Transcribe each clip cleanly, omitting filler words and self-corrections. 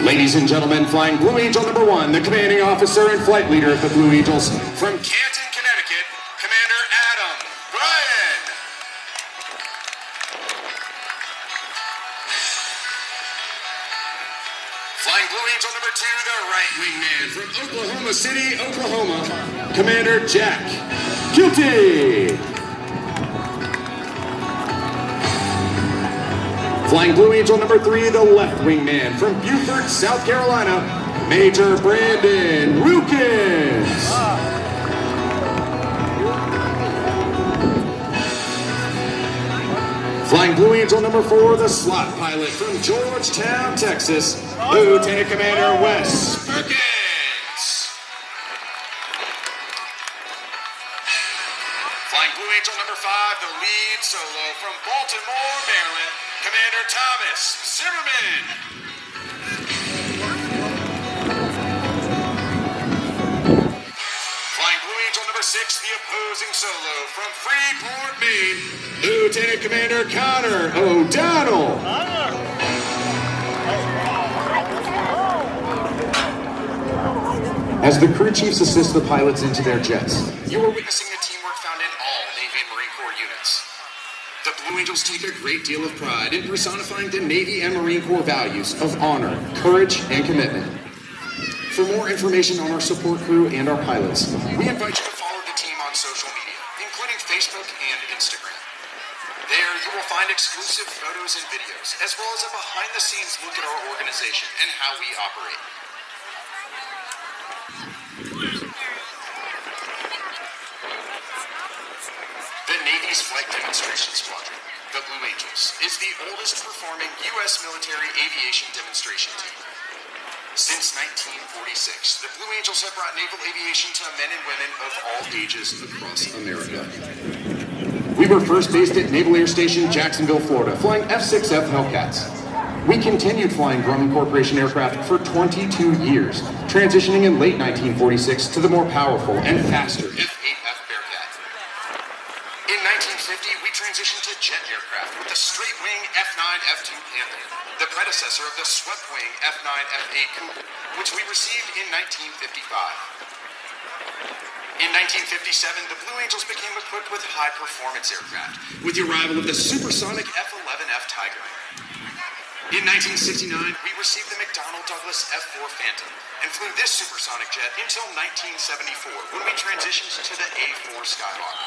Ladies and gentlemen, flying Blue Angel number 1, the commanding officer and flight leader of the Blue Angels, from Canton, Connecticut, Commander Adam Bryan. Flying Blue Angel number 2, the right wingman, from Oklahoma City, Oklahoma, Commander Jack Kilty. Flying Blue Angel number 3, the left wingman, from Beaufort, South Carolina, Major Brandon Wilkins. Flying Blue Angel number 4, the slot pilot, from Georgetown, Texas, Lieutenant Commander Wes Perkins. Flying Blue Angel number 5, the lead solo, from Baltimore, Maryland, Commander Thomas Zimmerman. Flying Blue Angel number 6, the opposing solo, from Freeport, Maine, Lieutenant Commander Connor O'Donnell. As the crew chiefs assist the pilots into their jets, you are witnessing the teamwork found in all Navy and Marine Corps units. The Blue Angels take a great deal of pride in personifying the Navy and Marine Corps values of honor, courage, and commitment. For more information on our support crew and our pilots, we invite you to follow the team on social media, including Facebook and Instagram. There, you will find exclusive photos and videos, as well as a behind-the-scenes look at our organization and how we operate. The Navy's Flight Demonstration Squadron, the Blue Angels, is the oldest performing U.S. military aviation demonstration team. Since 1946, the Blue Angels have brought naval aviation to men and women of all ages across America. We were first based at Naval Air Station, Jacksonville, Florida, flying F-6F Hellcats. We continued flying Grumman Corporation aircraft for 22 years, transitioning in late 1946 to the more powerful and faster F-8F Bearcat. In 1950, we transitioned to jet aircraft with the straight-wing F-9F2 Panther, the predecessor of the swept-wing F-9F8 Cougar, which we received in 1955. In 1957, the Blue Angels became equipped with high-performance aircraft, with the arrival of the supersonic F-11F Tiger. In 1969, we received the McDonnell Douglas F-4 Phantom, and flew this supersonic jet until 1974, when we transitioned to the A-4 Skyhawk.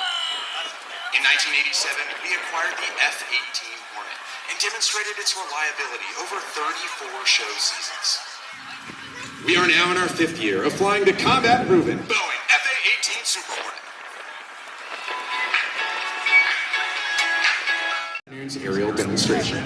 In 1987, we acquired the F-18 Hornet, and demonstrated its reliability over 34 show seasons. We are now in our 5th year of flying the combat-proven Boeing F/A-18 Super Hornet. Afternoon's aerial demonstration.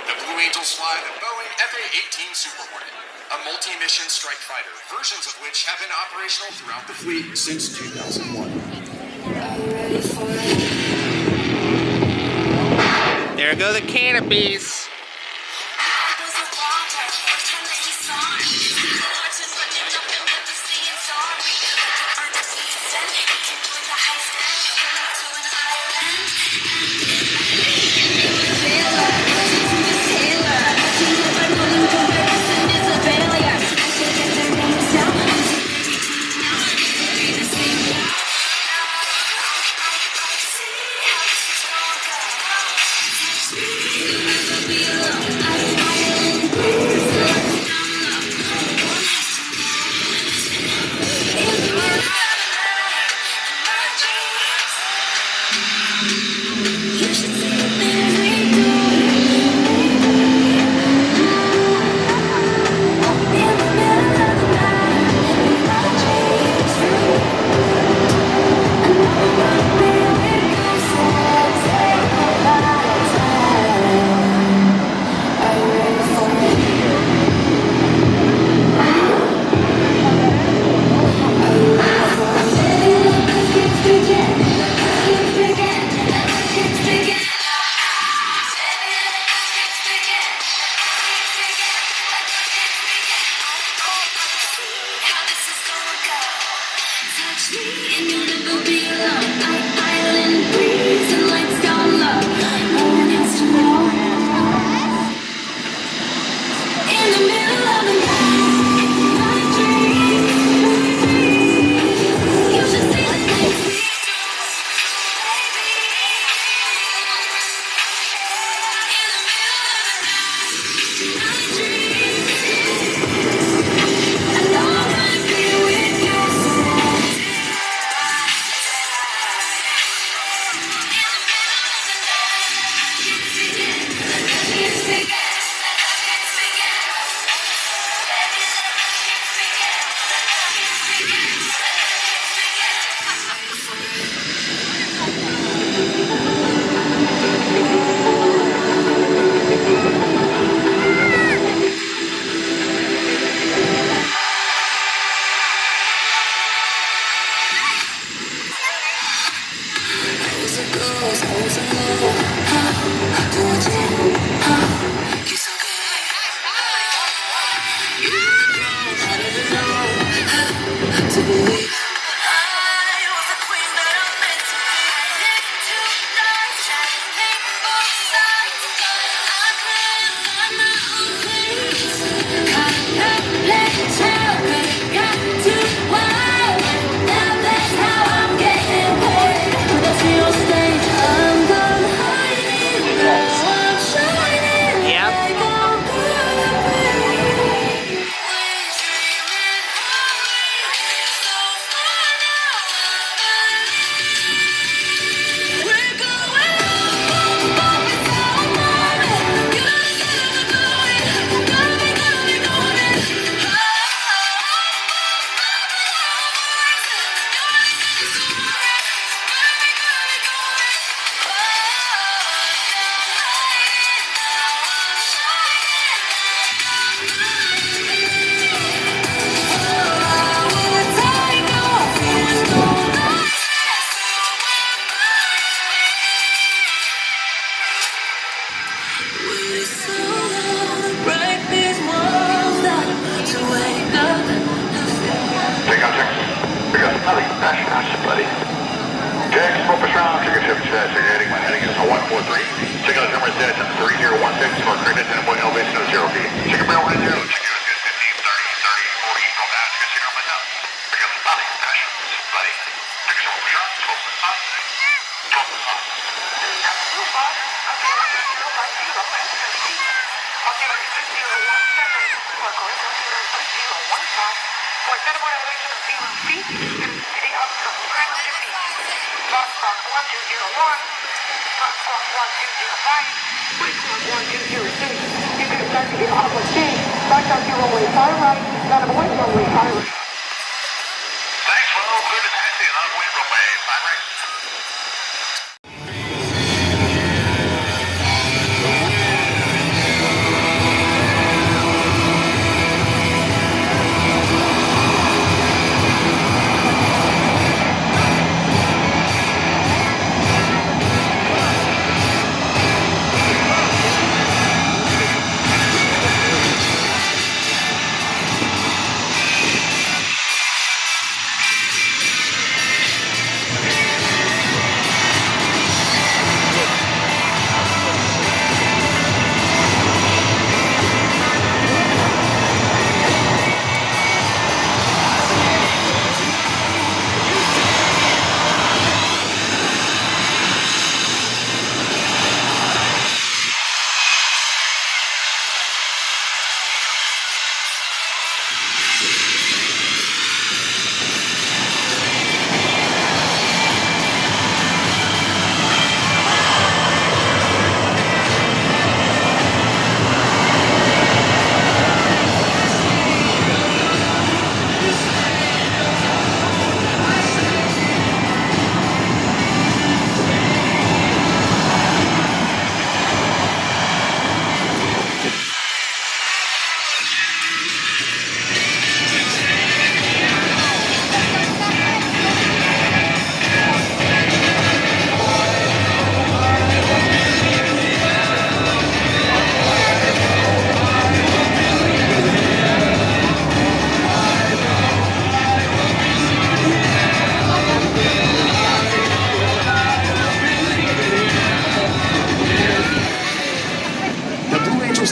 The Blue Angels fly the Boeing F/A-18 Super Hornet, a multi-mission strike fighter, versions of which have been operational throughout the fleet since 2001. There go the canopies.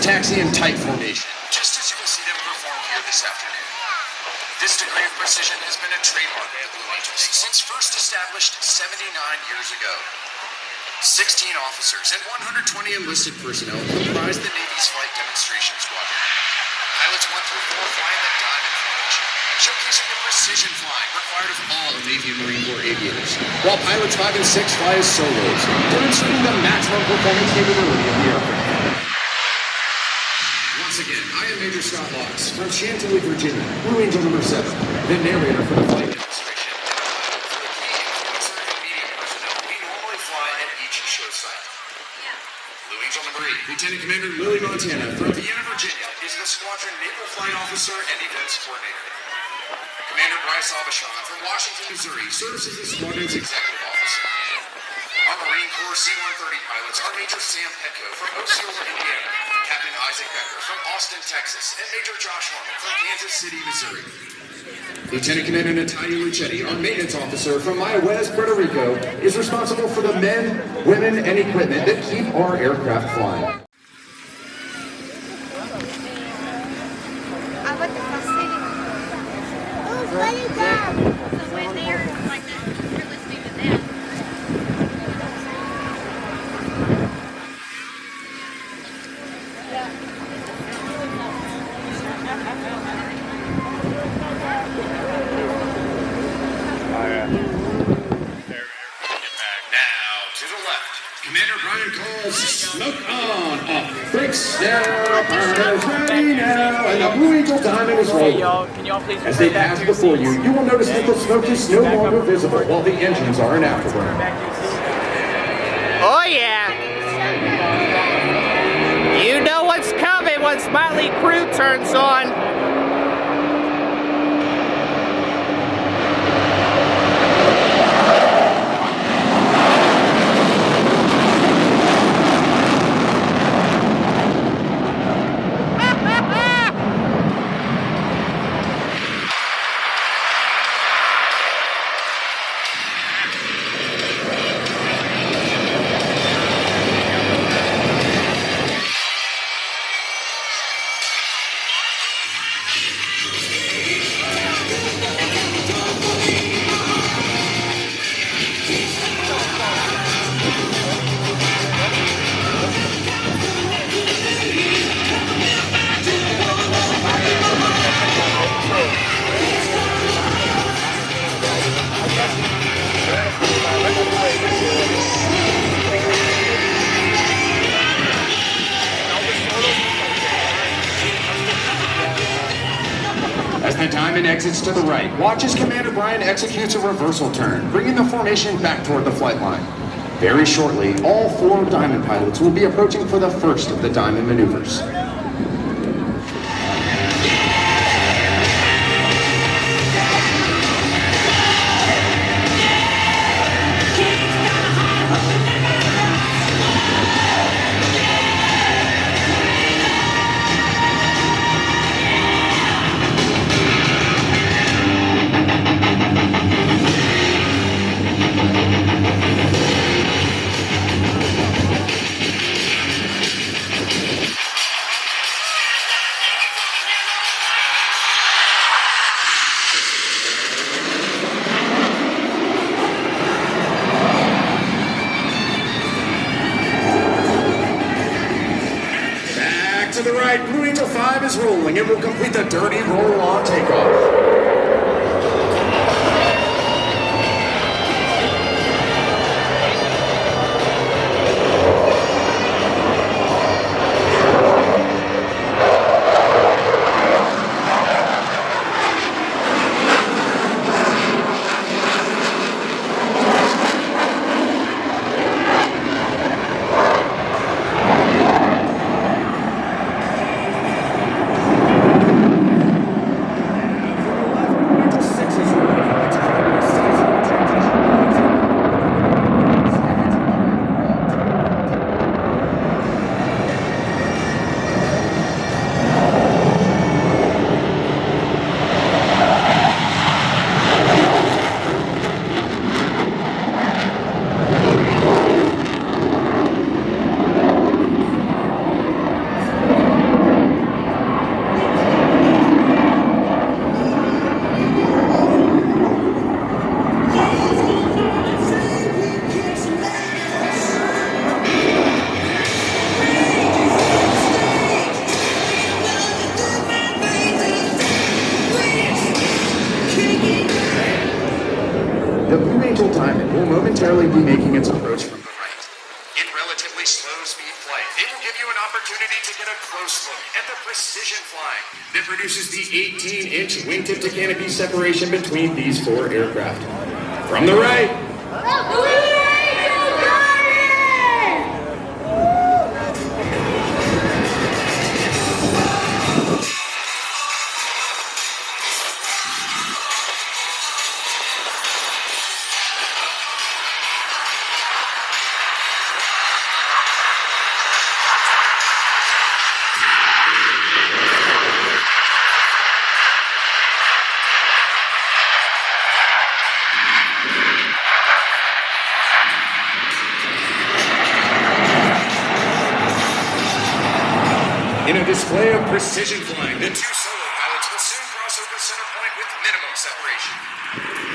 taxi in tight formation, just as you will see them perform here this afternoon. This degree of precision has been a trademark of the Blue Angels since first established 79 years ago. 16 officers and 120 enlisted personnel comprise the Navy's flight demonstration squad. before flying the diamond formation, showcasing the precision flying required of all Navy and Marine Corps aviators, while pilots 5 and 6 fly as solos, demonstrating the maximum performance capability of the aircraft. Once again, I am Major Scott Locks from Chantilly, Virginia, Blue Angel number 7, the narrator for the flight demonstration, and for the key influencer and media personnel we normally fly at each show site. Blue Angel number 8, Lieutenant Commander Lily Montana from Vienna, Virginia, is the Squadron Naval Flight Officer and Events Coordinator. Commander Bryce Aubuchon from Washington, Missouri, serves as the Squadron's Executive Officer. Our Marine Corps C-130 pilots are Major Sam Petco from Osceola, Indiana, Captain Isaac Becker from Austin, Texas, and Major Josh Norman from Kansas City, Missouri. Lieutenant Commander Natalia Lucetti, our maintenance officer from Mayahuez, Puerto Rico, is responsible for the men, women, and equipment that keep our aircraft flying. I went to the city. Oh, what is that? So when they're like that, you're listening to them. Commander Brian calls smoke on off. Brakes now, burners ready now, and the Blue Angel Diamond is rolling. Can y'all please As they pass before you, you will notice that the smoke is no longer visible while the engines are in afterburner. Oh yeah. You know what's coming when Smiley Crew turns on. As the Diamond exits to the right, watch as Commander Brian executes a reversal turn, bringing the formation back toward the flight line. Very shortly, all 4 Diamond pilots will be approaching for the first of the Diamond maneuvers. To the right, Blue Angel 5 is rolling and will complete the dirty roll on takeoff. will momentarily be making its approach from the right. In relatively slow speed flight, it will give you an opportunity to get a close look at the precision flying that produces the 18-inch wingtip to canopy separation between these four aircraft. From the right, in a display of precision flying, the two solo pilots will soon cross over center point with minimum separation.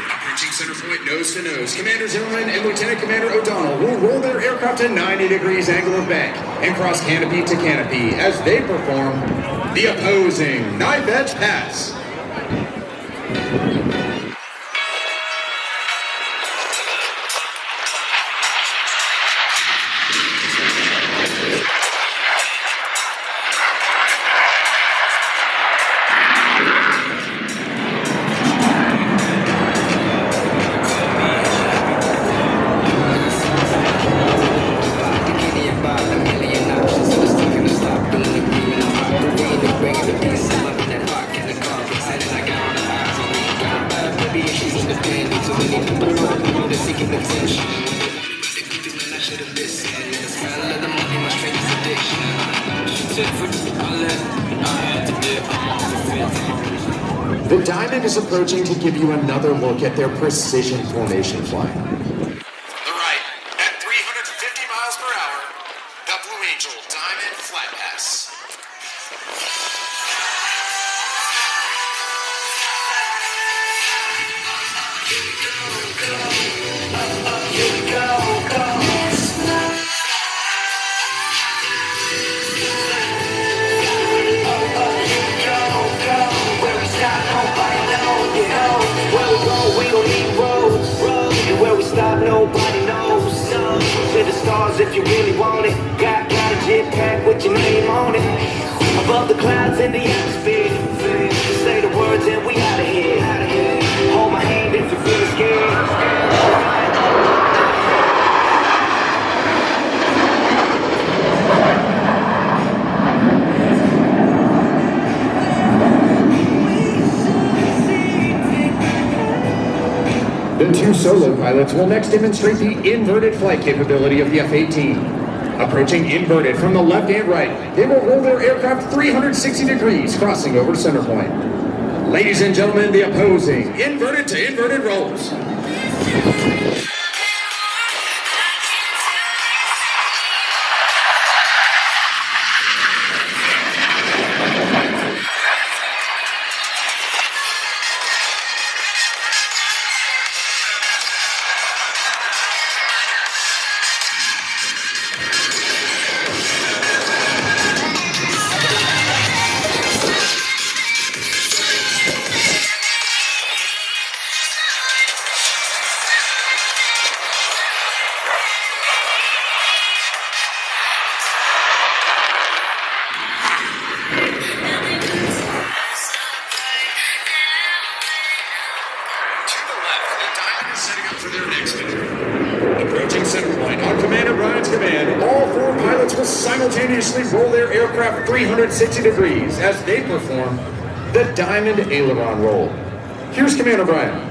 Approaching center point nose to nose, Commander Zimmerman and Lieutenant Commander O'Donnell will roll their aircraft to 90 degrees angle of bank and cross canopy to canopy as they perform the opposing knife edge pass. The Diamond is approaching to give you another look at their precision formation flying. From the right, at 350 miles per hour, the Blue Angel Diamond Flat Pass. Nobody knows. To the stars if you really want it. Got a jetpack with your name on it. Above the clouds in the atmosphere. Just say the words and we out of here. Hold my hand if you're feeling scared. The two solo pilots will next demonstrate the inverted flight capability of the F-18. Approaching inverted from the left and right, they will roll their aircraft 360 degrees, crossing over center point. Ladies and gentlemen, the opposing inverted to inverted rolls. Simultaneously roll their aircraft 360 degrees as they perform the Diamond Aileron roll. Here's Commander Brian.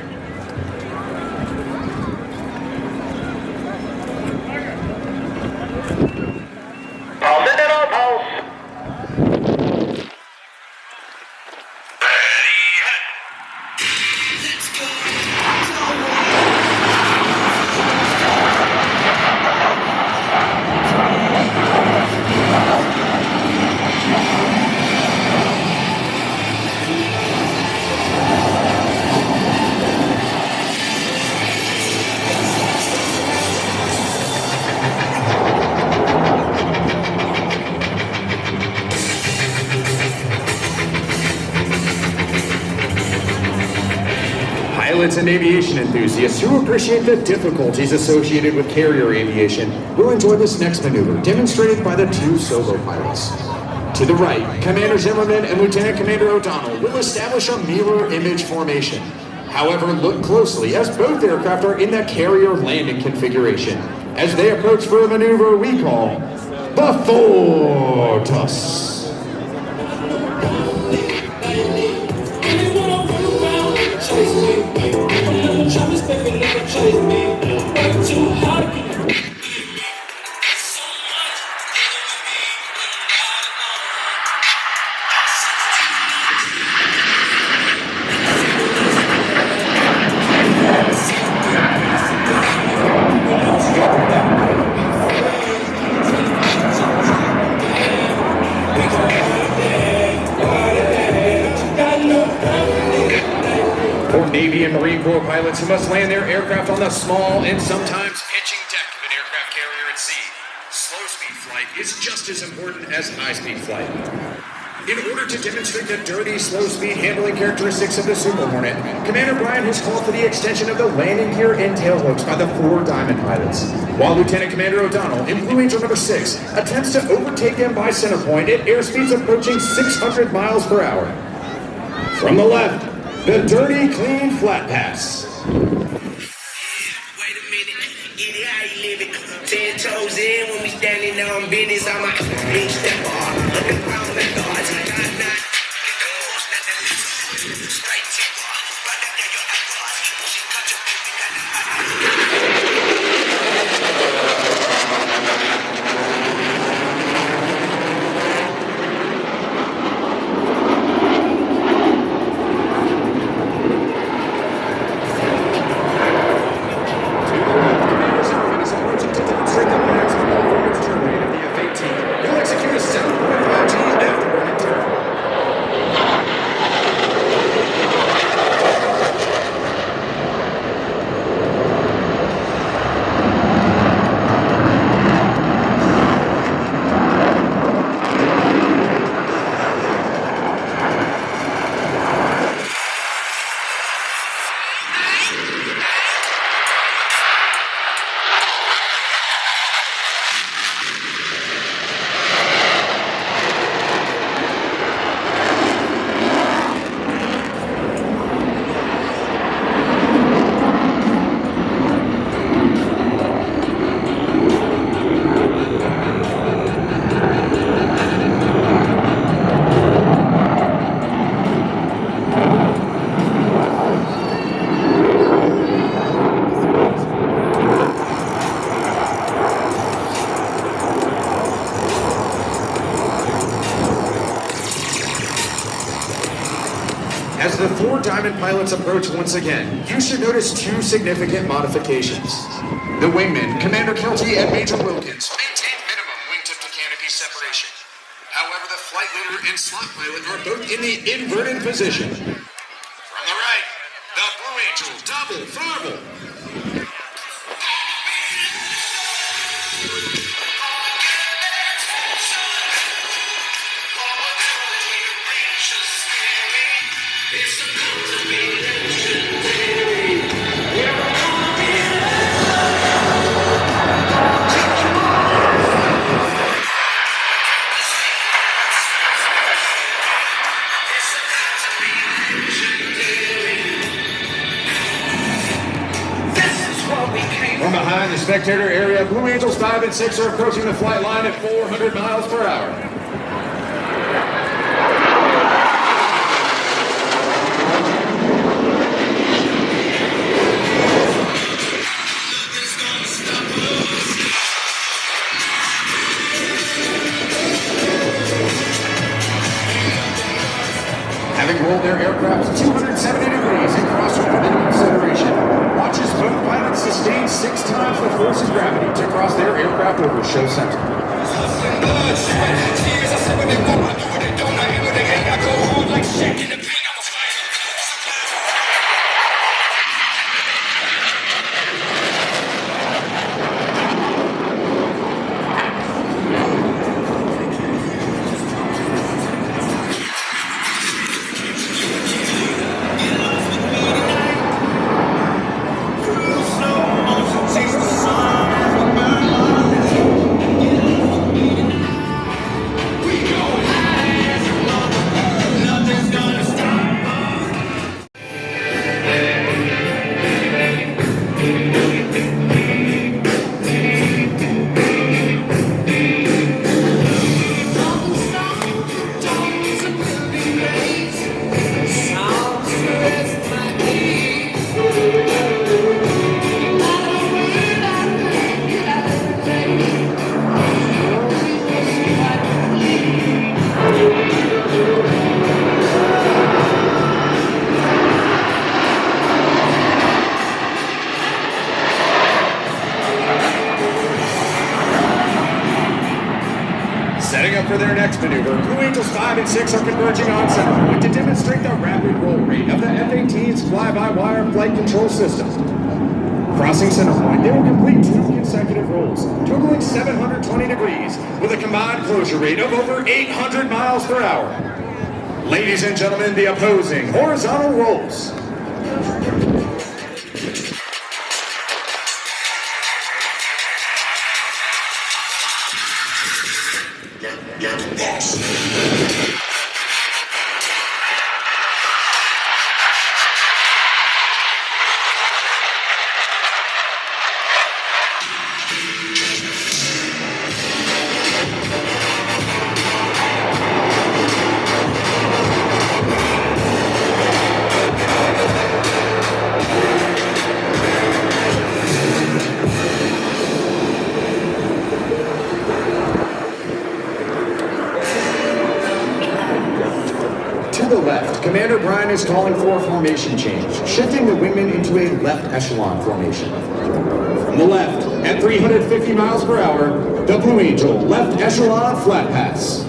Pilots and aviation enthusiasts who appreciate the difficulties associated with carrier aviation will enjoy this next maneuver, demonstrated by the two solo pilots. To the right, Commander Zimmerman and Lieutenant Commander O'Donnell will establish a mirror image formation. However, look closely as both aircraft are in the carrier landing configuration as they approach for a maneuver we call the Fortus. Navy and Marine Corps pilots who must land their aircraft on the small and sometimes pitching deck of an aircraft carrier at sea. Slow-speed flight is just as important as high-speed flight. In order to demonstrate the dirty, slow-speed handling characteristics of the Super Hornet, Commander Bryan has called for the extension of the landing gear and tail hooks by the 4 Diamond pilots, while Lieutenant Commander O'Donnell in Blue Angel number 6 attempts to overtake them by center point at airspeeds approaching 600 miles per hour. From the left, the dirty, clean flat pass. Wait a minute, get it how you live it. 10 toes in when we standing on business. I'm a big step off. Underground the guards, not straight tip off. Running down your eyebrows, she cut your baby down the As the 4 Diamond pilots approach once again, you should notice 2 significant modifications. The wingmen, Commander Kelty and Major Wilkins, maintain minimum wingtip to canopy separation. However, the flight leader and slot pilot are both in the inverted position. From the right, the Blue Angel double throttle. From behind the spectator area, Blue Angels 5 and 6 are approaching the flight line at 400 miles per hour. Having rolled their aircraft 270 degrees and crossed over minimum acceleration, watch as both pilots sustain 6 times the force of gravity to cross their aircraft over show center. maneuver, Blue Angels 5 and 6 are converging on center point to demonstrate the rapid roll rate of the F-18's fly-by-wire flight control system. Crossing center point, they will complete 2 consecutive rolls, totaling 720 degrees, with a combined closure rate of over 800 miles per hour. Ladies and gentlemen, the opposing horizontal rolls. To the left, Commander Brian is calling for a formation change, shifting the wingman into a left echelon formation. On the left, at 350 miles per hour, the Blue Angel left echelon flat pass.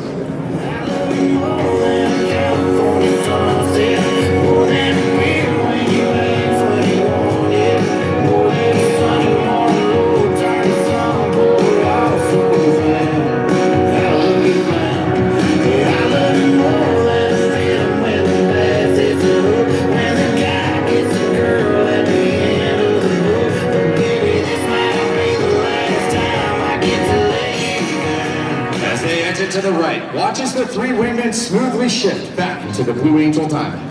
To the right, watch as the 3 wingmen smoothly shift back into the Blue Angel timing.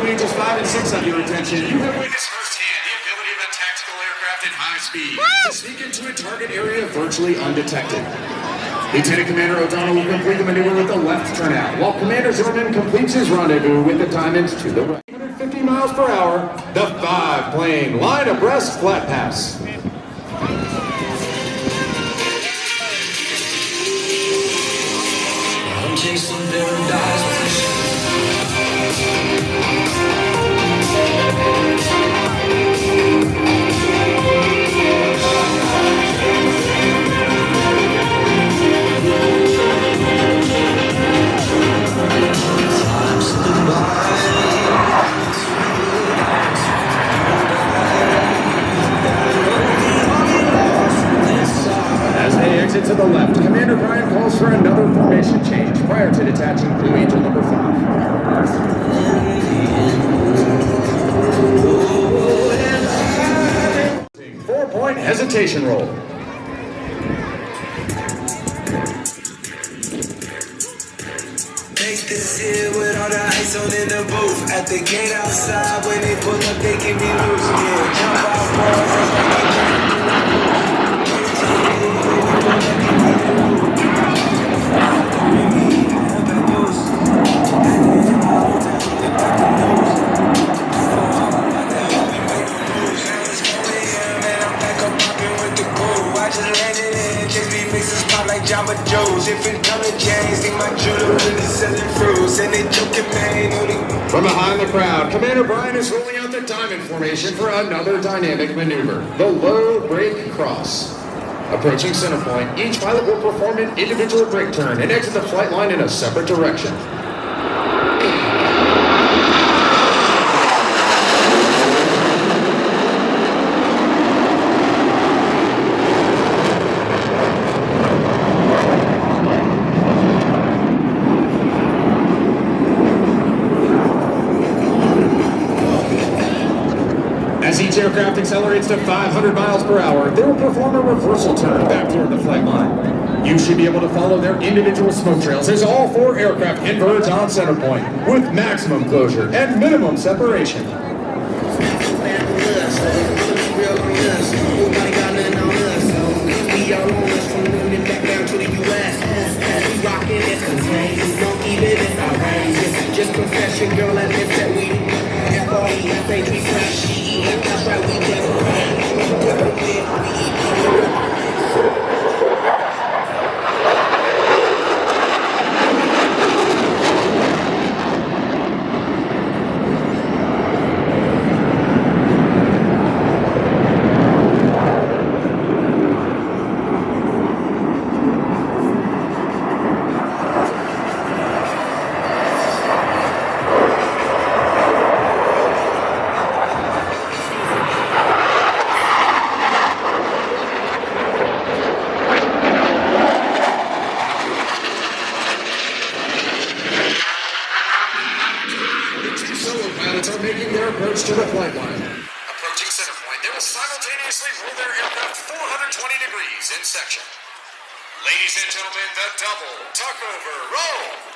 Angels 5 and 6 under your attention. You have witnessed firsthand the ability of a tactical aircraft at high speed to sneak into a target area virtually undetected. Lieutenant Commander O'Donnell will complete the maneuver with the left turnout, while Commander Zimmerman completes his rendezvous with the diamonds to the right. 150 miles per hour, the 5 plane line abreast flat pass. I'm chasing paradise. As they exit to the left, Commander Brian calls for another formation change prior to detaching Blue Angel number 5. 4-point hesitation roll. Take this here with all the ice on in the booth. At the gate outside, when they pull up, they give me loose. Yeah, jump out, boys. Jamba Joe's, if it color James, think my jeweler really selling fruits, and they joking, man. From behind the crowd, Commander Brian is rolling out the diamond formation for another dynamic maneuver, the low brake cross. Approaching center point, each pilot will perform an individual brake turn and exit the flight line in a separate direction. As each aircraft accelerates to 500 miles per hour, they will perform a reversal turn back toward the flight line. You should be able to follow their individual smoke trails as all 4 aircraft converge on center point with maximum closure and minimum separation. Just confession, girl, I live that we approach to the flight line. Approaching center point, they will simultaneously roll their aircraft 420 degrees in section. Ladies and gentlemen, the double tuckover roll.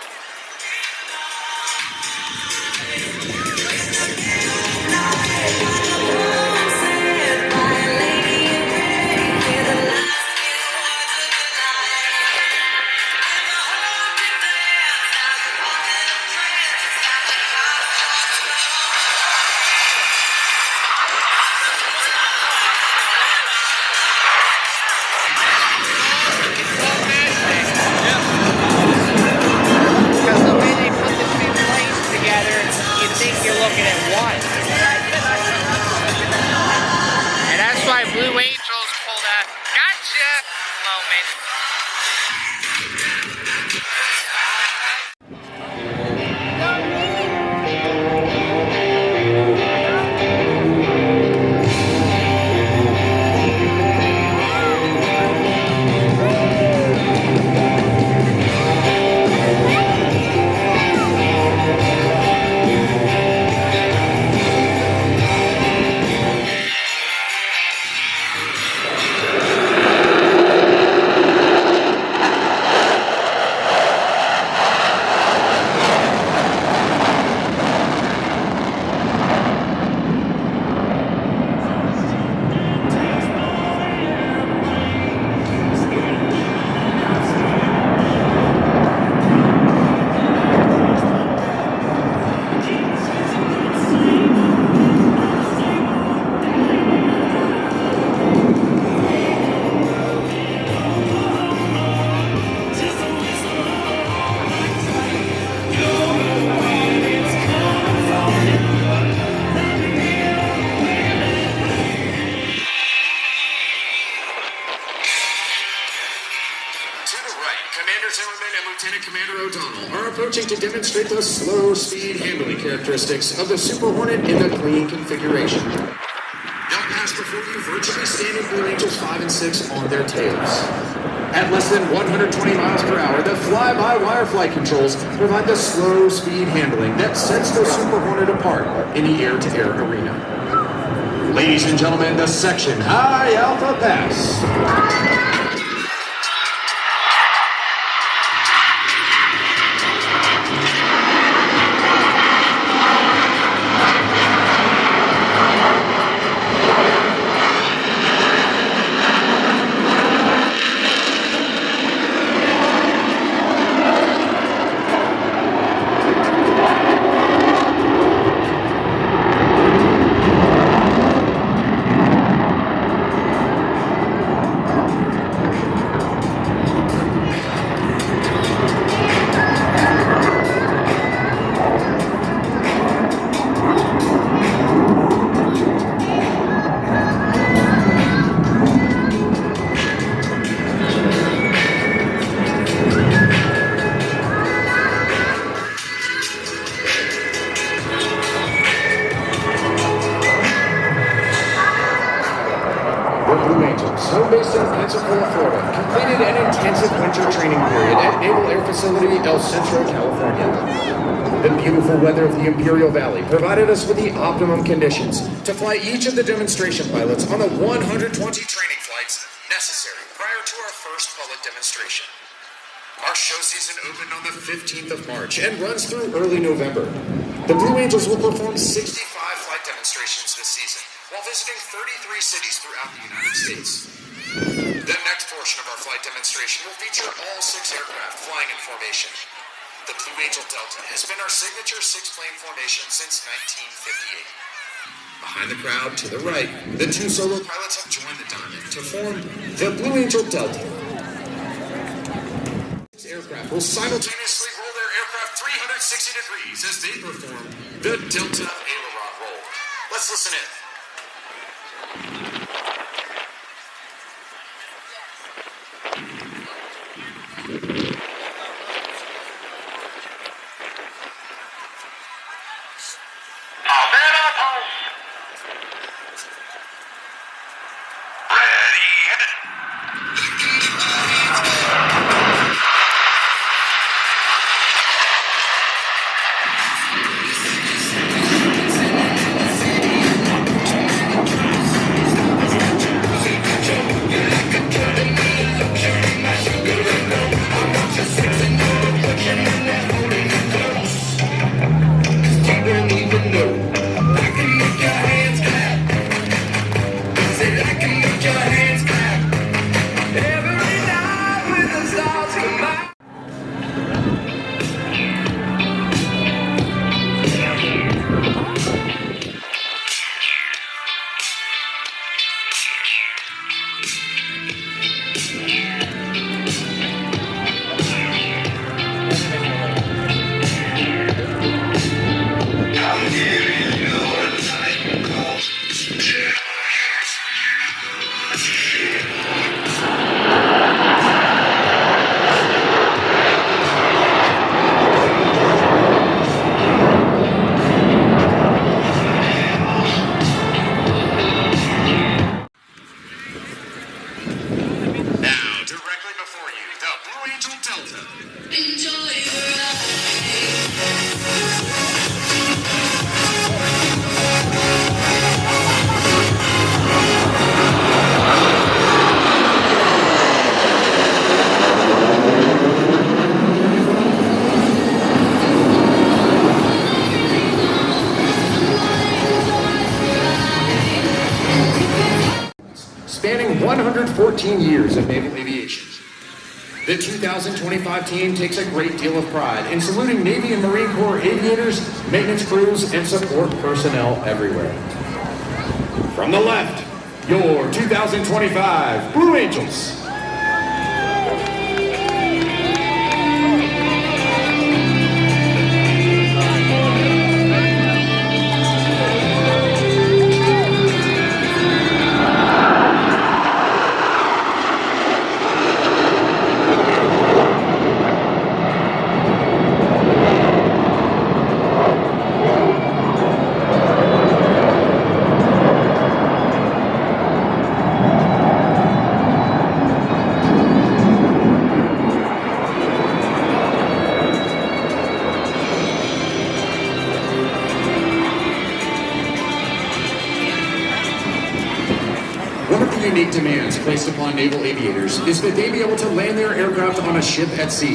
And that's why Blue Angels pulled a gotcha moment. To demonstrate the slow speed handling characteristics of the Super Hornet in the clean configuration. They'll pass before you virtually standing Blue Angels 5 and 6 on their tails. At less than 120 miles per hour, the fly-by-wire flight controls provide the slow speed handling that sets the Super Hornet apart in the air-to-air arena. Ladies and gentlemen, the section High Alpha Pass. Imperial Valley provided us with the optimum conditions to fly each of the demonstration pilots on the 120 training flights necessary prior to our first public demonstration. Our show season opened on the 15th of March and runs through early November. The Blue Angels will perform 65 flight demonstrations this season while visiting 33 cities throughout the United States. The next portion of our flight demonstration will feature all 6 aircraft flying in formation. The Blue Angel Delta has been our signature six-plane formation since 1958. Behind the crowd, to the right, the two solo pilots have joined the Diamond to form the Blue Angel Delta. This aircraft will simultaneously roll their aircraft 360 degrees as they perform the Delta Aileron roll. Let's listen in. Spanning 114 years of naval aviation, the 2025 team takes a great deal of pride in saluting Navy and Marine Corps aviators, maintenance crews, and support personnel everywhere. From the left, your 2025 Blue Angels. One of the unique demands placed upon naval aviators is that they be able to land their aircraft on a ship at sea.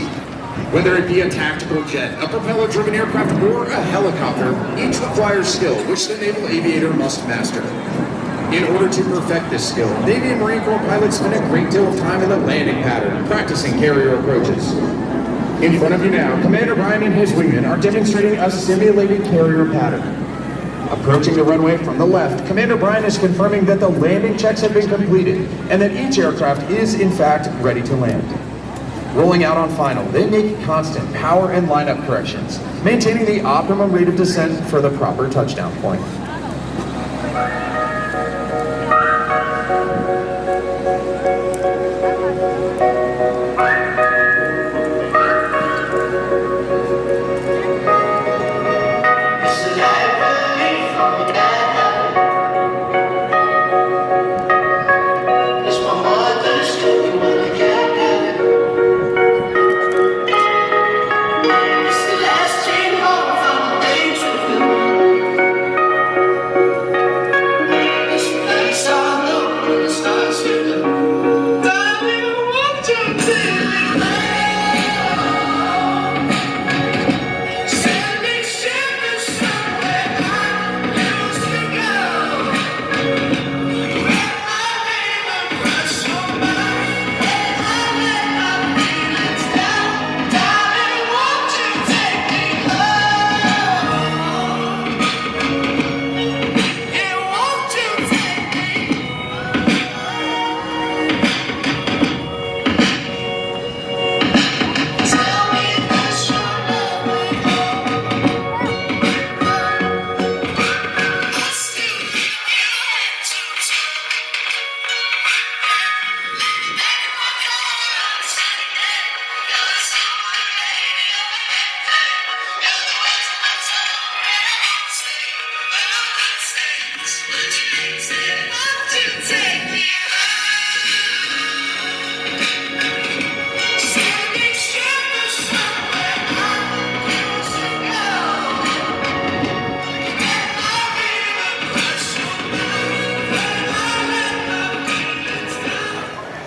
Whether it be a tactical jet, a propeller-driven aircraft, or a helicopter, each requires skill which the naval aviator must master. In order to perfect this skill, Navy and Marine Corps pilots spend a great deal of time in the landing pattern, practicing carrier approaches. In front of you now, Commander Brian and his wingmen are demonstrating a simulated carrier pattern. Approaching the runway from the left, Commander Brian is confirming that the landing checks have been completed and that each aircraft is in fact ready to land. Rolling out on final, they make constant power and lineup corrections, maintaining the optimum rate of descent for the proper touchdown point.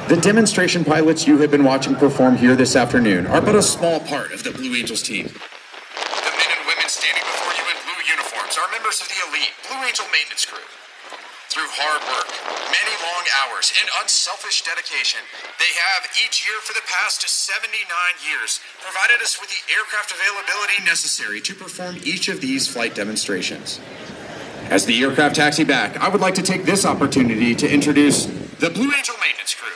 The demonstration pilots you have been watching perform here this afternoon are but a small part of the Blue Angels team. The men and women standing before you in blue uniforms are members of the elite Blue Angel maintenance crew. Through hard work, many long hours, and unselfish dedication, they have each year for the past 79 years provided us with the aircraft availability necessary to perform each of these flight demonstrations. As the aircraft taxi back, I would like to take this opportunity to introduce the Blue Angel maintenance crew.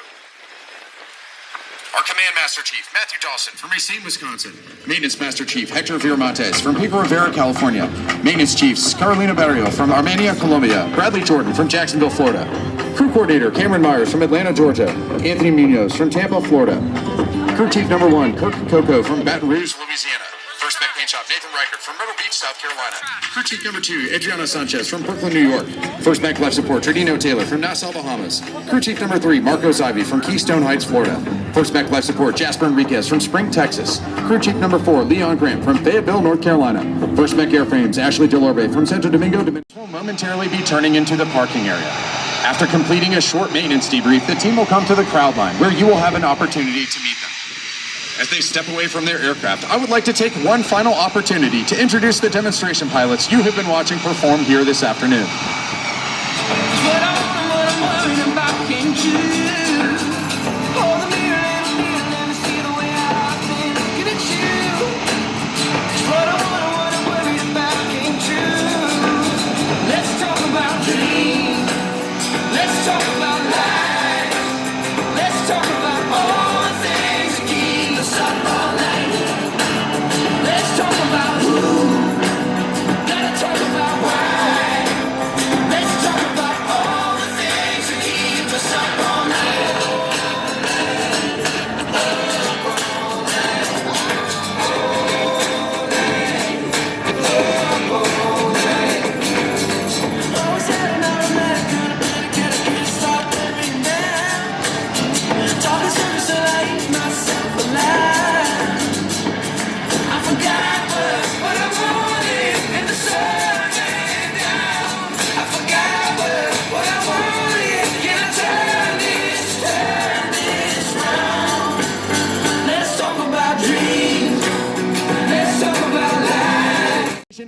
Our Command Master Chief, Matthew Dawson from Racine, Wisconsin. Maintenance Master Chief, Hector Viramontes from Pico Rivera, California. Maintenance Chiefs, Carolina Barrio from Armenia, Colombia. Bradley Jordan from Jacksonville, Florida. Crew Coordinator, Cameron Myers from Atlanta, Georgia. Anthony Munoz from Tampa, Florida. Crew Chief Number 1, Kirk Coco from Baton Rouge, Louisiana. First Mech Paint Shop, Nathan Reichert from Myrtle Beach, South Carolina. Crew Chief Number 2, Adriana Sanchez from Brooklyn, New York. First Mech Life Support, Tradino Taylor from Nassau, Bahamas. Crew Chief Number 3, Marcos Ivy from Keystone Heights, Florida. First Mech Life Support, Jasper Enriquez from Spring, Texas. Crew Chief Number 4, Leon Grant from Fayetteville, North Carolina. First Mech Airframes, Ashley Delorbe from Santo Domingo, will momentarily be turning into the parking area. After completing a short maintenance debrief, the team will come to the crowd line, where you will have an opportunity to meet them. As they step away from their aircraft, I would like to take one final opportunity to introduce the demonstration pilots you have been watching perform here this afternoon.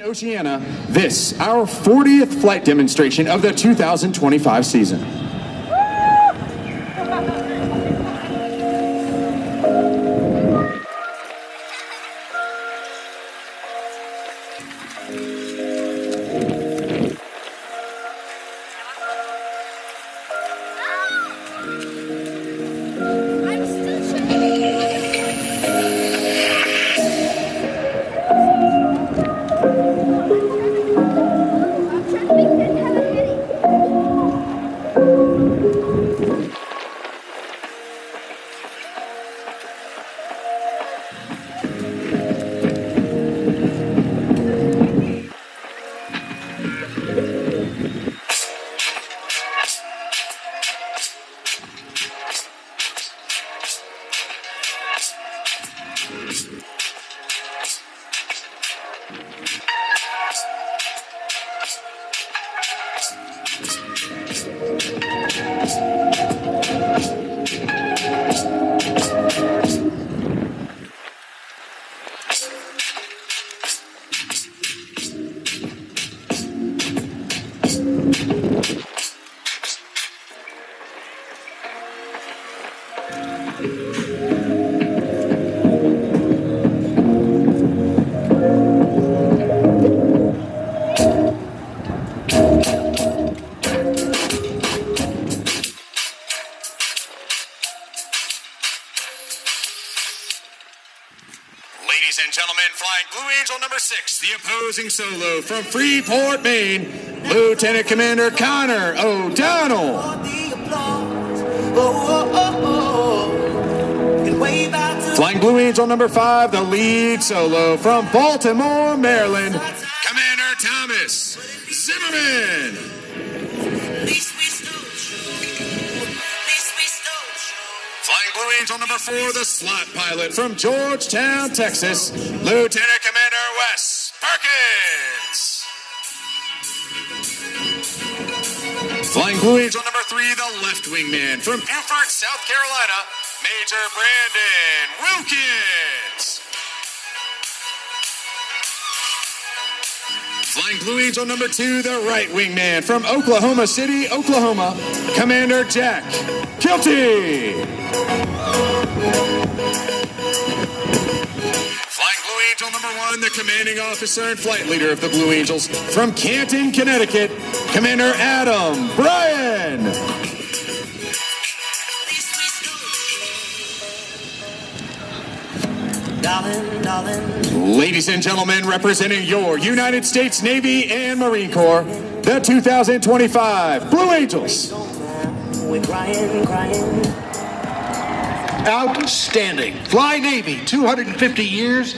Oceana, this, our 40th flight demonstration of the 2025 season. Ladies and gentlemen, flying Blue Angel number 6, the opposing solo from Freeport, Maine, Lieutenant Commander Connor O'Donnell. Flying Blue Angel number 5, the lead solo from Baltimore, Maryland, Commander Thomas Zimmerman. Flying Blue Angel number 4, the slot pilot from Georgetown, Texas, Lieutenant Commander Wes Perkins. Flying Blue Angel number 3, the left wingman from Beaufort, South Carolina, Major Brandon Wilkins. Flying Blue Angel number 2, the right wingman from Oklahoma City, Oklahoma, Commander Jack Kilty. Flying Blue Angel number 1, the commanding officer and flight leader of the Blue Angels from Canton, Connecticut, Commander Adam Bryan. Ladies and gentlemen, representing your United States Navy and Marine Corps, the 2025 Blue Angels. Outstanding. Fly Navy, 250 years.